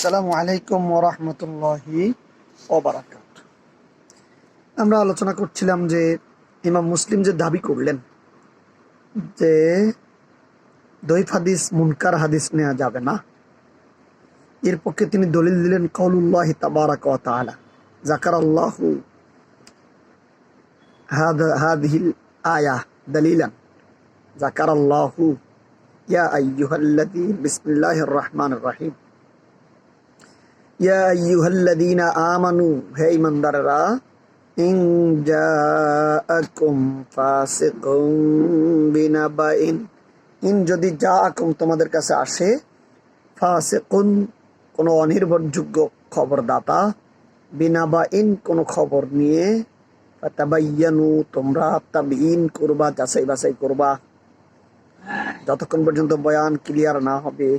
আসসালামু আলাইকুম ওয়া রাহমাতুল্লাহি ওয়া বারাকাতুহু। আমরা আলোচনা করছিলাম যে ইমাম মুসলিম যে দাবি করলেন যে দইফ হাদিস মুনকার হাদিস নেওয়া যাবে না, এর পক্ষে তিনি দলিল দিলেন কাউলুল্লাহি তাবারাকা ওয়া তাআলা যাকারাল্লাহু হাদিহিল আয়া দলিলান যাকারাল্লাহু ইয়া আইয়ুহাল্লাযীনা বিসমিল্লাহির রহমানির রহিম ইয়া আইয়ুহাল্লাযীনা আমানু, হে ঈমানদাররা, ইন জাআকুম ফাসিকুম বিনাবাইন, ইন যদি জাআকুম তোমাদের কাছে আসে, ফাসিকুন কোনো অনির্ভরযোগ্য খবরদাতা, বিনাবাইন কোনো খবর নিয়ে, ফাতাবায়্যানু তোমরা তাবইন করবা, যাচাই বাছাই করবা যতক্ষণ পর্যন্ত বয়ান ক্লিয়ার না হবে।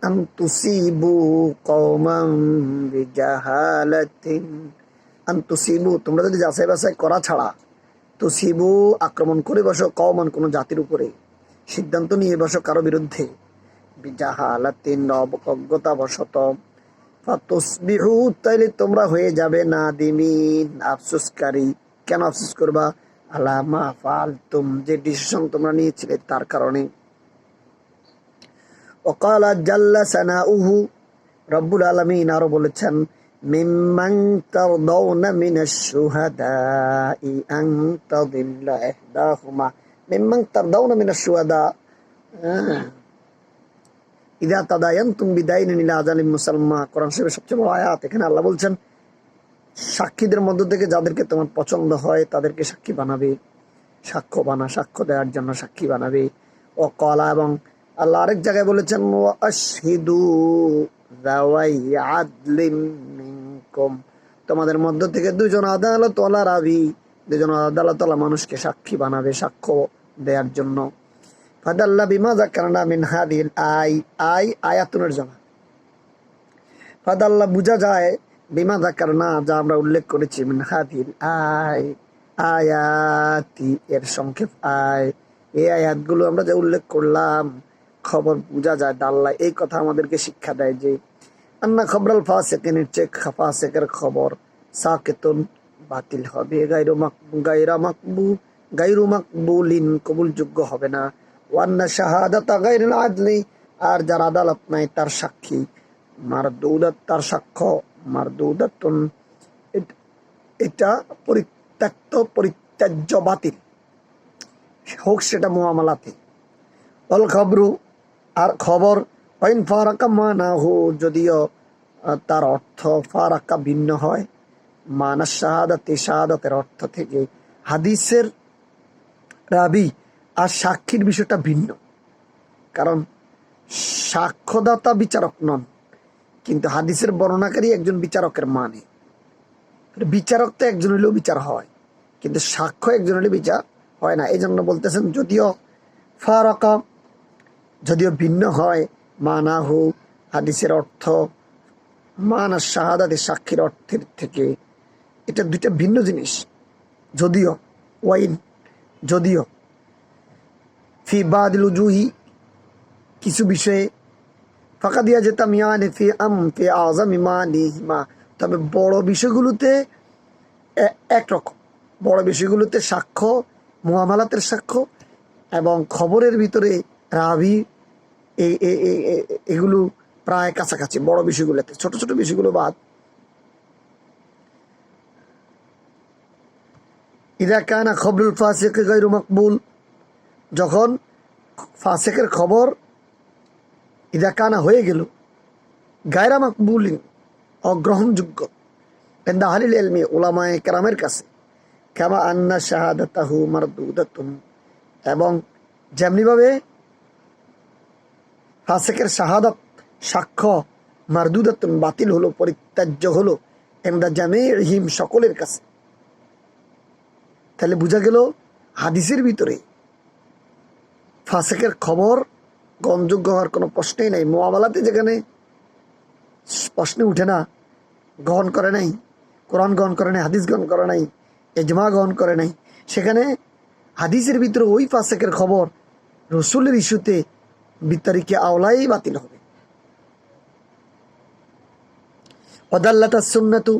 আনতুসিবু কওমান বিজাহালাতিন, আনতুসিবু তোমরা যদি যাচাই বাছাই করা ছাড়া, তুসিবু আক্রমণ করে বসো, কওমান কোনো জাতির উপরে, সিদ্ধান্ত নিয়ে বসো কারো বিরুদ্ধে, বিজাহালাতিন অবজ্ঞতা বশত, ফাতুসবিহু তাইলে তোমরা হয়ে যাবে নাদিমিন আফসোসকারী। কেন আফসোস করবা? আলা মা ফালতুম যে ডিসিশন তোমরা নিয়েছিলে তার কারণে। ওয়াকালা জাল্লা সানাউহু, রব্বুল আলামিন আরো বলেছেন, মিম্মান তারদাউনা মিনাশ শুহাদাই আন তাদিল্লা ইহদাহুমা, মিম্মান তারদাউনা মিনাশ শুহাদা ইযা তাদায়ানতুম বিদাইনিন ইলা আজালিন মুসাম্মা। কোরআন শরীফের সবচেয়ে বড় আয়াত। এখানে আল্লাহ বলছেন সাক্ষীদের মধ্য থেকে যাদেরকে তোমার পছন্দ হয় তাদেরকে সাক্ষী বানাবে, সাক্ষ্য দেওয়ার জন্য সাক্ষী বানাবে। ও কলা, এবং আল্লাহ আরেক জায়গায় বলেছেন ওয়া আশহিদু যাওয়াই আদলিন মিনকুম, তোমাদের মধ্য থেকে দুজন আদালতওয়ালা রাবি, দুজন আদালতওয়ালা মানুষকে সাক্ষী বানাবে সাক্ষ্য দেওয়ার জন্য। ফাদাল্লা বিমা যাকারনা মিন হাদিল আয়াতুনের জন্য, ফাদাল্লা বুঝা যায় বিমা যাকারনা যা আমরা উল্লেখ করেছি, মিন হাদিল আয়াতি এর সংক্ষেপ এই আয়াতগুলো আমরা যে উল্লেখ করলাম, খবর বোঝা যায় দাল্লা এই কথা আমাদেরকে শিক্ষা দেয় যে আন্না খবরাল ফাসিকিনের চেয়ে ফাসিকের খবর সাকিতুন বাতিল হবে, গায়রু মাকবুলিন কবুলযোগ্য হবে না, ওয়ান্না শাহাদাতা গায়রুল আদলি আর যার আদালত নাই তার সাক্ষী মারদুদাত, তার সাক্ষ্য মারদুদাতুন এটা পরিত্যাজ্য বাতিল হোক সেটা মুআমালাতে। অল খবরু আর খবর, ওয়াইন ফারাকা মানাহু যদিও তার অর্থ ফারাকা ভিন্ন হয়, মানা শাহাদাতে শাহাদাতের অর্থ থেকে, হাদিসের রাবি আর সাক্ষীর বিষয়টা ভিন্ন, কারণ সাক্ষ্যদাতা বিচারক নন, কিন্তু হাদিসের বর্ণনাকারী একজন বিচারকের মানে, বিচারক তো একজন হলেও বিচার হয়, কিন্তু সাক্ষ্য একজন হলে বিচার হয় না। এই জন্য বলতেছেন যদিও ফারাকা যদিও ভিন্ন হয়, মানাহু হাদিসের অর্থ, মানা শাহাদাতে সাক্ষীর অর্থের থেকে, এটা দুইটা ভিন্ন জিনিস। যদিও ওয়াইন যদিও ফি বাদিল উজুহি কিছু বিষয়ে, ফাঁকা দিয়া যেতাম ইয়ানি ফি ফি আযামি মানিহিমা, তবে বড় বিষয়গুলোতে একরকম, বড় বিষয়গুলোতে সাক্ষ্য মুআমালাতের সাক্ষ্য এবং খবরের ভিতরে রাবি এগুলো প্রায় কাছাকাছি। বড় বিষয়গুলোতে, ছোট ছোট বিষয়গুলো বাদ। ইযা কানা খবরুল ফাসিক গায়রু মাকবুল, যখন ফাসিকের খবর ইযা কানা হয়ে গেল গায়রা মাকবুলিন অগ্রহণযোগ্য, ইনদা আহলিল ইলমি উলামায়ে কেরামের কাছে, কামা আন্না শাহাদাতাহু মারদুদাতুন, এবং যেমনিভাবে ফাসিকের শাহাদাত সাক্ষ্য মারদুদাতুন বাতিল হলো, পরিত্যাজ্য হলো, ইনদা জামিইহিম সকলের কাছে। তাহলে বোঝা গেল হাদিসের ভিতরে ফাসিকের খবর গ্রহণযোগ্য হওয়ার কোনো প্রশ্নই নাই। মুআমালাতে যেখানে প্রশ্নে উঠে না, গ্রহণ করে নাই, কোরআন গ্রহণ করে নাই, হাদিস গ্রহণ করে নাই, ইজমা গ্রহণ করে নাই, সেখানে হাদিসের ভিতরে ওই ফাসিকের খবর রসুলের ইস্যুতে বিতারিকে আওলাই বাতিল হবে। ওয়াদাল্লাতাস সুন্নাতু,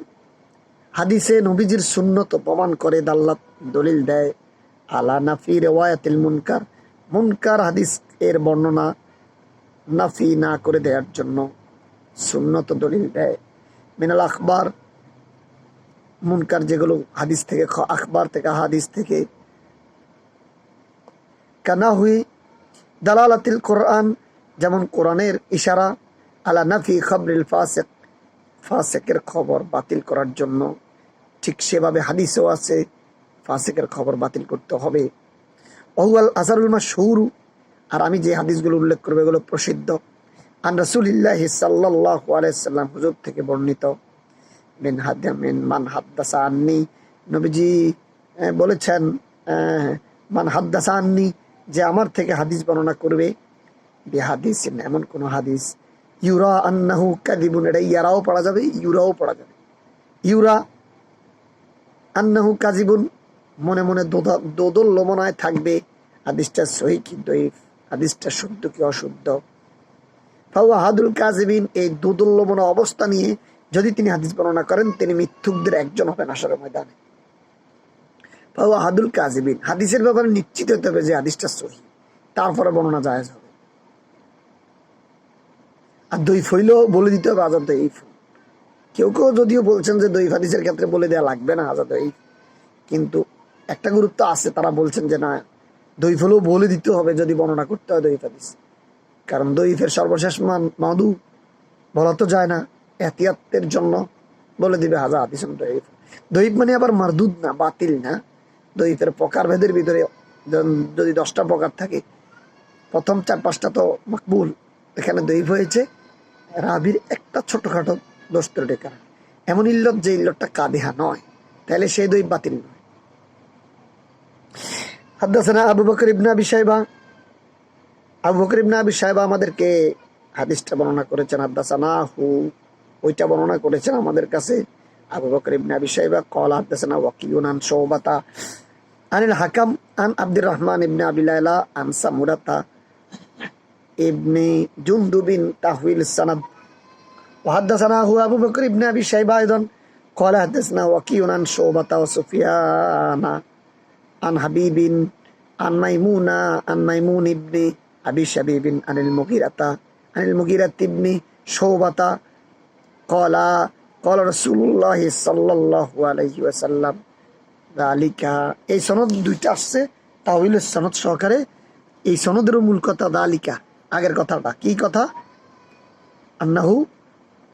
হাদিসে নবীজির সুন্নত প্রমাণ করে, দাল্লাত দলিল দেয়, আলা নাফি রিওয়ায়াতিল মুনকার, মুনকার হাদিস এর বর্ণনা নাফি না করে দেওয়ার জন্য সুন্নত দলিল দেয়। মিনাল আখবার, মুনকার যেগুলো হাদিস থেকে, আখবার থেকে, হাদিস থেকে, কানাহুই দালালাতিল কোরআন, যেমন কোরআনের ইশারা, আলা নাফি খবরিল ফাসিক, ফাসিকের খবর বাতিল করার জন্য, ঠিক সেভাবে হাদিসও আছে ফাসিকের খবর বাতিল করতে হবে। ওয়াল আসারুল মাশহুর, আর আমি যে হাদিসগুলো উল্লেখ করবো এগুলো প্রসিদ্ধ, আন রাসূলিল্লাহি সাল্লাল্লাহু আলাইহি সাল্লাম, হুজুর থেকে বর্ণিত, মিন মান হাদ্দাসা আন্নি, নবীজি বলেছেন, মান হাদ্দাসা আন্নি, যে আমার থেকে হাদিস বর্ণনা করবে, বিহাদিস, এমন কোন হাদিস, ইউরা আন্নাহু কাযিবুন, এটা ইয়ারাও পড়া যাবে, ইউরাও পড়া যাবে। ইউরা আন্নাহু কাযিবুন, মনে মনে দোদল্যমনায় থাকবে হাদিসটা সহিহ কি দঈফ, হাদিসটা শুদ্ধ কি অশুদ্ধ। ফাহুয়া হাদুল কাযিবিন, এই দোদল্যমনা অবস্থা নিয়ে যদি তিনি হাদিস বর্ণনা করেন, তিনি মিথ্যুকদের একজন হবেন হাশরের ময়দানে। ফাহুয়া হাদুল কাযিবিন, হাদিসের ব্যাপারে নিশ্চিত হতে হবে যে হাদিসটা সহিহ, তারপরে বর্ণনা জায়েজ হবে। আর দঈফ হইলেও বলে দিতে হবে হাজার দঈফ। কেউ কেউ যদিও বলছেন যে দঈফ হাদিসের ক্ষেত্রে বলে দেওয়া লাগবে না হাজার দঈফ, কিন্তু একটা গুরুত্ব আছে, তারা বলছেন যে না, দঈফ হলেও বলে দিতে হবে যদি বর্ণনা করতে হয় দঈফ হাদিস, কারণ দঈফের সর্বশেষ মান মাদু বলা তো যায় না, এহতিয়াতের জন্য বলে দিবে হাজার হাদিস দঈফ। দঈফ মানে আবার মারদুদ না, বাতিল না। দঈফের প্রকারভেদের ভিতরে যদি 10টা প্রকার থাকে, প্রথম 4-5টা তো মকবুল, এখানে দঈফ হয়েছে রাবির একটা ছোটখাটো দোষ ত্রুটির কারণে, এমন ইল্লত যে ইল্লতটা কাদিহা নয়, তাহলে সেই দঈফ বাতিল নয়। হাদ্দাসানা আবু বকর ইবনে আবি শাইবা, আবু বকর ইবনে আবি শাইবা আমাদেরকে হাদিসটা বর্ণনা করেছেন, হাদ্দাসানা হু, ওইটা বর্ণনা করেছেন আমাদের কাছে আবু বকর ইবনে আবি শাইবা। ক্বালা হাদ্দাসানা ওয়াকিউন আন শুবাতা আনিল হাকাম আন আব্দুর রহমান ইবনে আবি লাইলা আন সামুরাতা ইবনে জুনদুবিন তাহওয়িল সানাদ। وحدثنا هو أبو بكر بن أبي شيبة أيضا قال حدثنا وكيع عن شعبة وسفيان عن حبيب عن ميمون بن أبي شبيب عن المغيرة بن شعبة قال قال رسول الله صلى الله عليه وسلم ذلك। এই সনদ দুইটা আসছে তাহওয়িলের সনদ সহকারে। এই সনদের মূল কথা দালিকা, আগের কথাটা কি কথা, আন্নাহু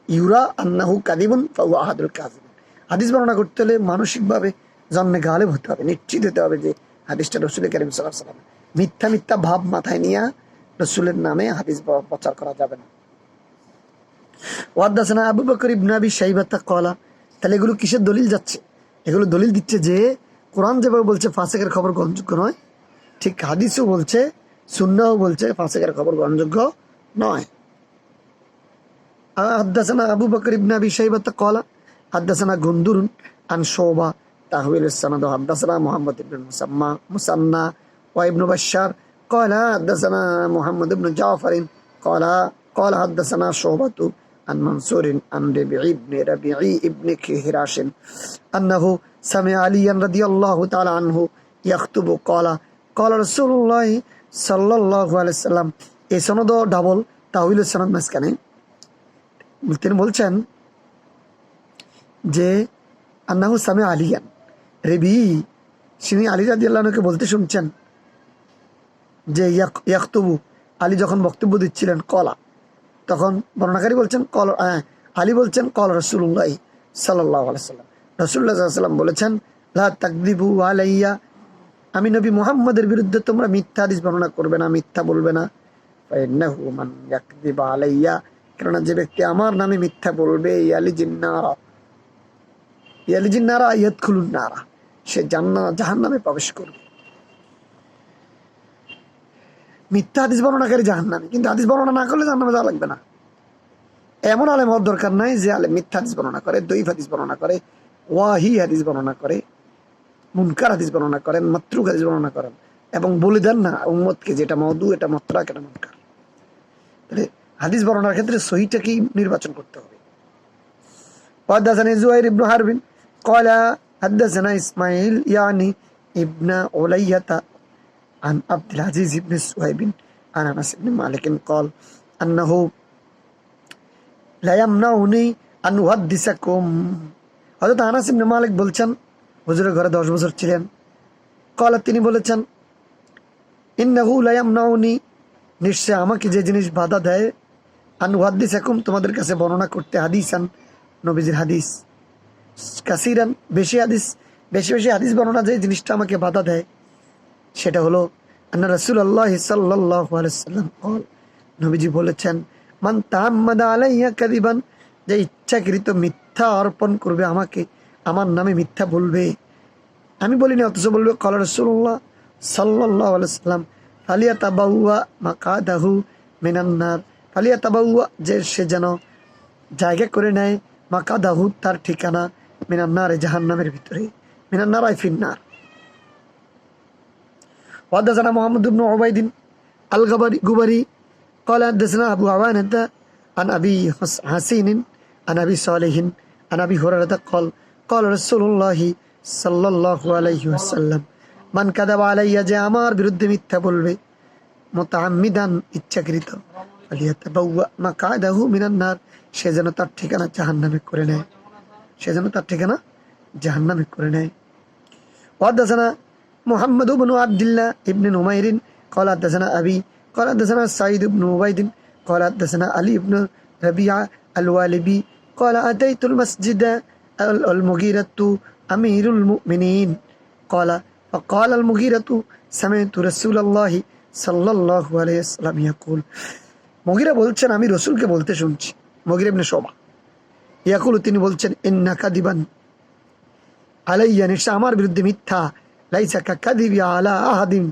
ইউরা আন্নাহু কাযিবুন ফাহুয়া আহাদুল কাযিবিন। হাদিস বর্ণনা করতে হলে মানসিকভাবে জন্মে গালেব হতে হবে, নিশ্চিত হতে হবে যে হাদিসটা রাসূল কারীম সাল্লাল্লাহু আলাইহি ওয়াসাল্লাম। মিথ্যা ভাব মাথায় নিয়ে রাসূলের নামে হাদিস প্রচার করা যাবে না। ওয়াদাসানা আবু বকর ইবনে আবি শাইবা ক্বালা, তাহলে এগুলো কিসের দলিল যাচ্ছে? এগুলো দলিল দিচ্ছে যে কোরআন যেভাবে বলছে ফাসিকের খবর গ্রহণযোগ্য নয়, ঠিক হাদিসও বলছে, সুন্নাহও বলছে ফাসিকের খবর গ্রহণযোগ্য নয়। حدثنا أبو بكر بن أبي شيبة قال حدثنا غندر عن شعبة تحويل السند. حدثنا محمد بن مسنى وابن بشار قال حدثنا محمد بن جعفر قال حدثنا شعبة عن منصور عن ربيعي بن كهراش أنه سمع عليا رضي الله تعالى عنه يخطب قال رسول الله صلى الله عليه وسلم. এই সনদ ডাবল, তাহওয়িল সনদ মাঝখানে তিনি বলছেন যে আন্নাহু সামিআ আলিয়ান, রেবি তিনি আলী রাদিয়াল্লাহু আনহুকে বলতে শুনছেন যে ইয়াখতুবু, আলী যখন বক্তব্য দিচ্ছিলেন, কলা, তখন বর্ণনাকারী বলছেন আলী বলছেন কল রাসূলুল্লাহ সাল্লাল্লাহু আলাইহি ওয়াসাল্লাম, রাসূলুল্লাহ সাল্লাল্লাহু আলাইহি ওয়াসাল্লাম বলেছেন লা তাকযিবু আলাইয়া, আমি নবী মুহাম্মদের বিরুদ্ধে তোমরা মিথ্যা হাদিস বর্ণনা করবে না, মিথ্যা বলবে না। ফাইন্নাহু মান ইয়াকযিবু আলাইয়া, কেননা যে ব্যক্তি আমার নামে মিথ্যা বলবে, ইয়ালিজিন নারা ইয়াদখুলুন নারা, সে জাহান্নামে প্রবেশ করবে। মিথ্যা হাদিস বর্ণনাকারী জাহান্নামী, কিন্তু হাদিস বর্ণনা না করলে জাহান্নামে যাওয়া লাগবে না। এমন আলেম হওয়ার দরকার নাই যে আলেম মিথ্যা হাদিস বর্ণনা করে, দঈফ হাদিস বর্ণনা করে, ওয়াহি হাদিস বর্ণনা করে, মুনকার হাদিস বর্ণনা করেন, মাতরুক হাদিস বর্ণনা করেন এবং বলে দেন না উম্মতকে যেটা মওদু, এটা মুতরাক, এটা মুনকার। তাহলে হাদিস বর্ণনার ক্ষেত্রে সহিহটাকেই নির্বাচন করতে হবে। وحدثني زهير بن حرب قال حدثنا إسماعيل يعني ابن علية عن عبد العزيز بن صهيب عن أنس بن مالك قال أنه لا يمنعني أن أحدثكم হযরত আনাস ইবনে মালিক বলছেন হুজুরের ঘরে 10 বছর ছিলেন। قال তিনি বলেছেন ইন্নাহু লা ইয়ামনাউনি নিশ্চয় আমাকে যে জিনিস বাধা দেয় আন উহাদ্দিসাকুম তোমাদের কাছে বর্ণনা করতে হাদিসান নবীজির হাদিস কাসিরান বেশি বেশি হাদিস বর্ণনা যে জিনিসটা আমাকে বাধা দেয় সেটা হলো আন্না রাসূলুল্লাহ সাল্লাল্লাহু আলাইহি ওয়াসাল্লাম قال নবীজি বলেছেন মান তাআম্মাদা আলাইয়া কাযিবান যে ইচ্ছাকৃত মিথ্যা অর্পণ করবে আমাকে আমার নামে মিথ্যা বলবে আমি বলিনি অথচ বলবে ক্বালা রাসূলুল্লাহ সাল্লাল্লাহু আলাইহি ওয়াসাল্লাম ফালিয়াতাবাওয়া মাকাদাহু মিনান নার ফালিয়াতাবাওয়া যে সে যেন জায়গা করে নেয় মাকাদাহু তার ঠিকানা মিনান নার জাহান্নামের ভিতরে মিনান নার আই ফিন্নার। وحدثنا محمد بن عبيد الغبري قال حدثنا أبو عوانة عن أبي حسين عن أبي صالح عن أبي هريرة قال قال رسول الله صلى الله عليه وسلم من كذب علي যে আমার বিরুদ্ধে মিথ্যা বলবে মুতাআম্মিদান ইচ্ছাকৃত ফালিয়াতাবাওয়া মাকআদাহু মিনান নার সে যেন তার ঠিকানা জাহান্নামে করে নেয় وحدثنا محمد بن عبد الله ابن نمير قال حدثنا أبي قال حدثنا سعيد بن عبيد قال حدثنا علي بن ربيعة الوالبي قال أتيت المسجد المغيرة أمير المؤمنين قال فقال المغيرة سمعت رسول الله صلى الله عليه وسلم يقول মুগীরা বলছেন আমি রাসূলকে বলতে শুনছি মুগীরা ইবনে শুবা ইয়াকুল তিনি বলছেন ইন্নাকা দিবান আলাইয়া নিশ্চয় আমার বিরুদ্ধে মিথ্যা লাইসা কাকাদিবি আলা আহাদিন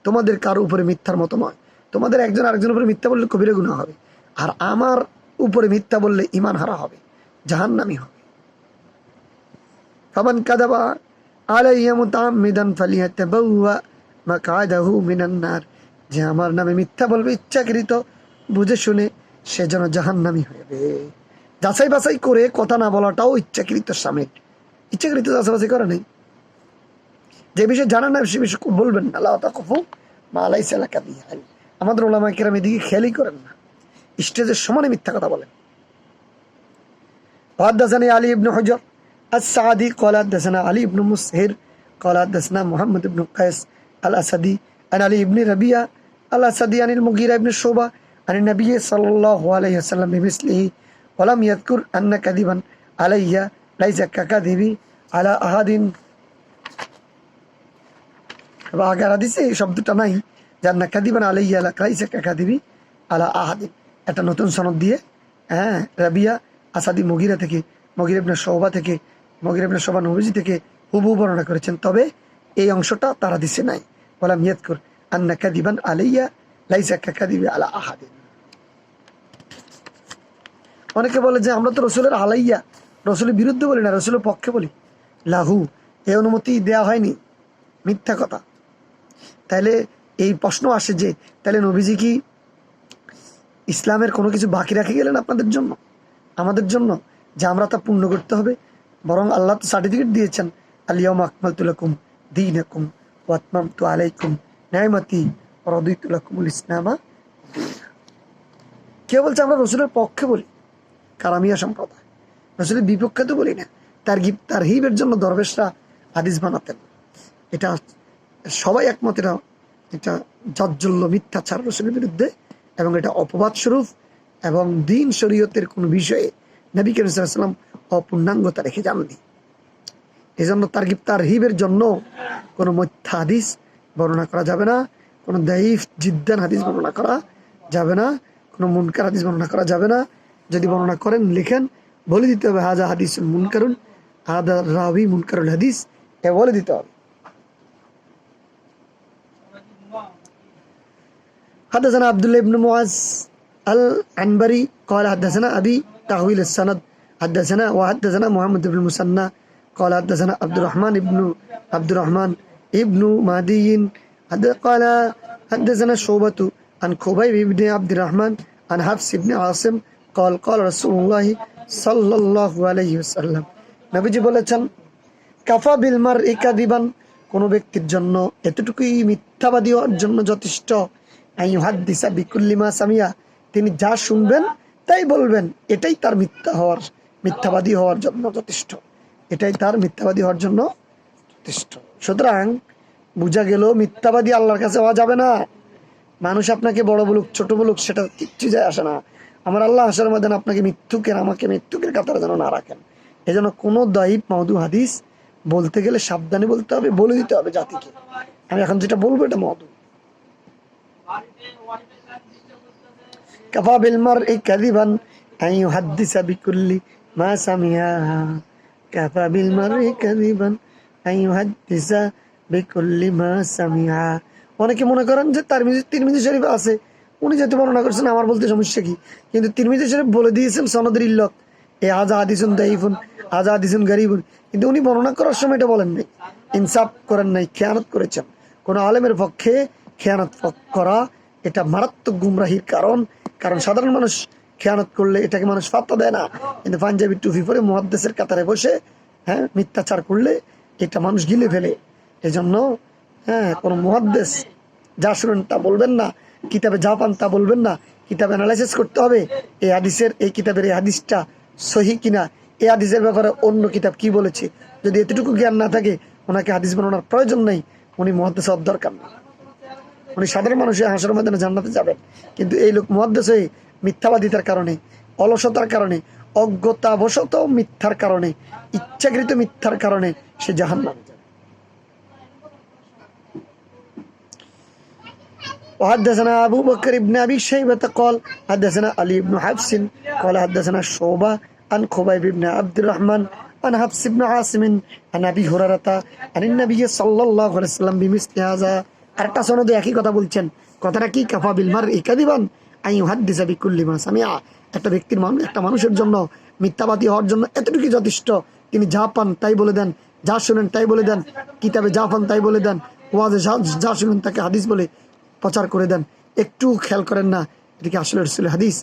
তোমাদের কারো উপরে মিথ্যার মতো নয় তোমাদের একজন আরেকজনের উপরে মিথ্যা বললে কবিরা গুনাহ হবে আর আমার উপরে মিথ্যা বললে ঈমান হারা হবে জাহান্নামী হবে। ফামান কাযাবা আলাইয়া মুতাআম্মিদান ফালিয়াতাবাওয়া মাকআদাহু মিনান নার যে আমার নামে মিথ্যা বলবে ইচ্ছাকৃত বুঝে শুনে সে যেন জাহান্নামী হবে। যাচাই বাছাই করে কথা না বলাটাও ইচ্ছাকৃত শামিল ইচ্ছাকৃত যাচাই বাছাই করা নেই যে বিষয়ে জানা না সে বিষয়ে বলবেন না লা তাকুফু মা লাইসা লাকা বিহি ইলম আমাদের উলামা কিরাম এদিকে খেয়ালই করেন না স্টেজের সমানে মিথ্যা কথা বলেন। وحدثني علي بن حجر السعدي قال حدثنا علي بن مسهر قال حدثنا محمد بن قيس الأسدي عن علي بن ربيعة الأسدي عن المغيرة بن شعبة عن النبي صلى الله عليه وسلم بمثله ولم يذكر أن كذبا علي ليس ككذبي على أحد আগের হাদিসে এই শব্দটা নাই জান্না কাদিবান আলাইয়া লাইসা কাদিবি আলা আহাদিন একটা নতুন সনদ দিয়ে রাবিয়া আসাদি মুগীরা থেকে মুগীরা ইবনে শুবা নবীজি থেকে হুবহু বর্ণনা করেছেন তবে এই অংশটা তার হাদিসে নাই ওয়ালাম ইয়াযকুর আন্না কাদিবান আলাইয়া লাইসা কাদিবি আলা আহাদিন। অনেকে বলে যে আমরা তো রাসূলের আলাইয়া রাসূলের বিরুদ্ধে বলি না রাসূলের পক্ষে বলি লাহু এই অনুমতি দেওয়া হয়নি মিথ্যা কথা। তাহলে এই প্রশ্ন আসে যে তাহলে নবীজি কি ইসলামের কোনো কিছু বাকি রেখে গেলেন আপনাদের জন্য আমাদের জন্য যে আমরা তা পূর্ণ করতে হবে বরং আল্লাহ তো সার্টিফিকেট দিয়েছেন আল-ইয়াওমা আকমালতু লাকুম দীনাকুম ওয়া আতমামতু আলাইকুম নি'মাতি ওয়া রাদিতু লাকুমুল ইসলামা দীনা। কে বলছে আমরা রাসূলের পক্ষে বলি কারামিয়া সম্প্রদায় রাসূলের বিপক্ষে তো বলি না তারহিবের জন্য দরবেশরা হাদিস বানাতেন এটা সবাই একমত এটা জাজ্জল্য মিথ্যাচার রাসূলের বিরুদ্ধে এবং এটা অপবাদ স্বরূপ এবং দ্বীন শরীয়তের কোনো বিষয়ে নবী করিম সাল্লাল্লাহু আলাইহি ওয়াসাল্লাম অপূর্ণাঙ্গতা রেখে যাননি। এই জন্য তারহিবের জন্য কোনো মিথ্যা হাদিস বর্ণনা করা যাবে না, কোনো দাঈফ জিদ্দান হাদিস বর্ণনা করা যাবে না, কোনো মুনকার হাদিস বর্ণনা করা যাবে না। যদি বর্ণনা করেন লিখেন বলে দিতে হবে হাজা হাদিস মুনকারুন হাদা রাবি মুনকারুল হাদিস এ বলে দিতে হবে। حدثنا عبد الله بن معاذ العنبري قال حدثنا أبي تحويل السند حدثنا وحدثنا محمد بن المثنى قال حدثنا عبد الرحمن ابن مهدي قال حدثنا شعبة عن خبيب بن عبد الرحمن عن حفص بن عاصم قال قال رسول الله সাল্লাল্লাহু আলাইহি ওয়াসাল্লাম। নবীজি বলেছেন, কাফা বিল মারই কাযিবান, কোনো ব্যক্তির জন্য এতটুকুই মিথ্যাবাদী হওয়ার জন্য যথেষ্ট, আন ইউহাদ্দিসা বিকুল্লি মা সামিয়া, তিনি যা শুনবেন তাই বলবেন, এটাই তার মিথ্যাবাদী হওয়ার জন্য যথেষ্ট, এটাই তার মিথ্যাবাদী হওয়ার জন্য যথেষ্ট। সুতরাং বোঝা গেল মিথ্যাবাদী আল্লাহর কাছে হওয়া যাবে না। মানুষ আপনাকে বড় বলুক ছোট বলুক সেটা কিচ্ছু যায় আসে না। আমার আল্লাহ হাসরের ময়দানে আপনাকে আমাকে মৃত্যুকের কাতারে যেন না রাখেন। এই জন্য কোনো দায়ীফ মাউদু হাদিস বলতে গেলে সাবধানে বলতে হবে, বলে দিতে হবে জাতিকে, আমি এখন যেটা বলবো এটা মওদু। কাফা বিল মারই কাযিবান আন ইউহাদ্দিসা বিকুল্লি মা সামিআ, কাফা বিল মারই কাযিবান আন ইউহাদ্দিসা বিকুল্লি মা সামিআ। অনেকে মনে করেন যে তিরমিজি শরীফে আছে, উনি যেহেতু বর্ণনা করছেন আমার বলতে সমস্যা কি, কিন্তু তিরমিজি শরীফ বলে দিয়েছেন সনদের ইল্লত, এ আজা হাদিসুন দাইফুন, আজা হাদিসুন গরিবুন, কিন্তু উনি বর্ণনা করার সময় এটা বলেন নাই, ইনসাফ করেন নাই, খেয়ানত করেছেন। কোন আলেমের পক্ষে খেয়ানত করা এটা মারাত্মক গুমরাহির কারণ। কারণ সাধারণ মানুষ খেয়ানত করলে এটাকে মানুষ পাত্তা দেয় না, কিন্তু পাঞ্জাবি টুপি পরে মুহাদ্দিসের কাতারে বসে মিথ্যাচার করলে এটা মানুষ গিলে ফেলে। এজন্য কোন মুহাদ্দিস যা শুনেন তা বলবেন না, কিতাবে যা পান তা বলবেন না, কিতাবে অ্যানালাইসিস করতে হবে এই কিতাবের এই হাদিসটা সহি কিনা, এই হাদিসের ব্যাপারে অন্য কিতাব কি বলেছে। যদি এতটুকু জ্ঞান না থাকে ওনাকে হাদিস বানানোর প্রয়োজন নেই, উনি মুহাদ্দিস হওয়ার দরকার নেই, উনি সাধারণ মানুষের হাসরের ময়দানে জান্নাতে যাবেন। কিন্তু এই লোক মুহাদ্দিস হয়ে মিথ্যাবাদিতার কারণে, অলসতার কারণে, অজ্ঞতাবশত মিথ্যার কারণে, ইচ্ছাকৃত মিথ্যার কারণে সে জাহান্নামে যাবে। وحدثنا أبو بكر بن أبي شيبة قال حدثنا علي بن حفص قال حدثنا شعبة عن خبيب بن عبد الرحمن عن حفص بن عاصم عن أبي هريرة عن النبي صلى الله عليه وسلم بمثل هذا। আরেকটা সনদে একই কথা বলছেন, কথাটা কি? কাফা বিল মারই কাযিবান আন ইউহাদ্দিসা বিকুল্লি মা সামিআ, একটা মানুষের জন্য মিথ্যাবাদী হওয়ার জন্য এতটুকু যথেষ্ট, তিনি যা পান তাই বলে দেন, যা শুনেন তাই বলে দেন, কিতাবে যা পান তাই বলে দেন, ওয়াজে যা শুনেন তাকে হাদিস বলে প্রচার করে দেন। একটু খেয়াল করেন না এটা কি আসলে রাসূলের হাদিস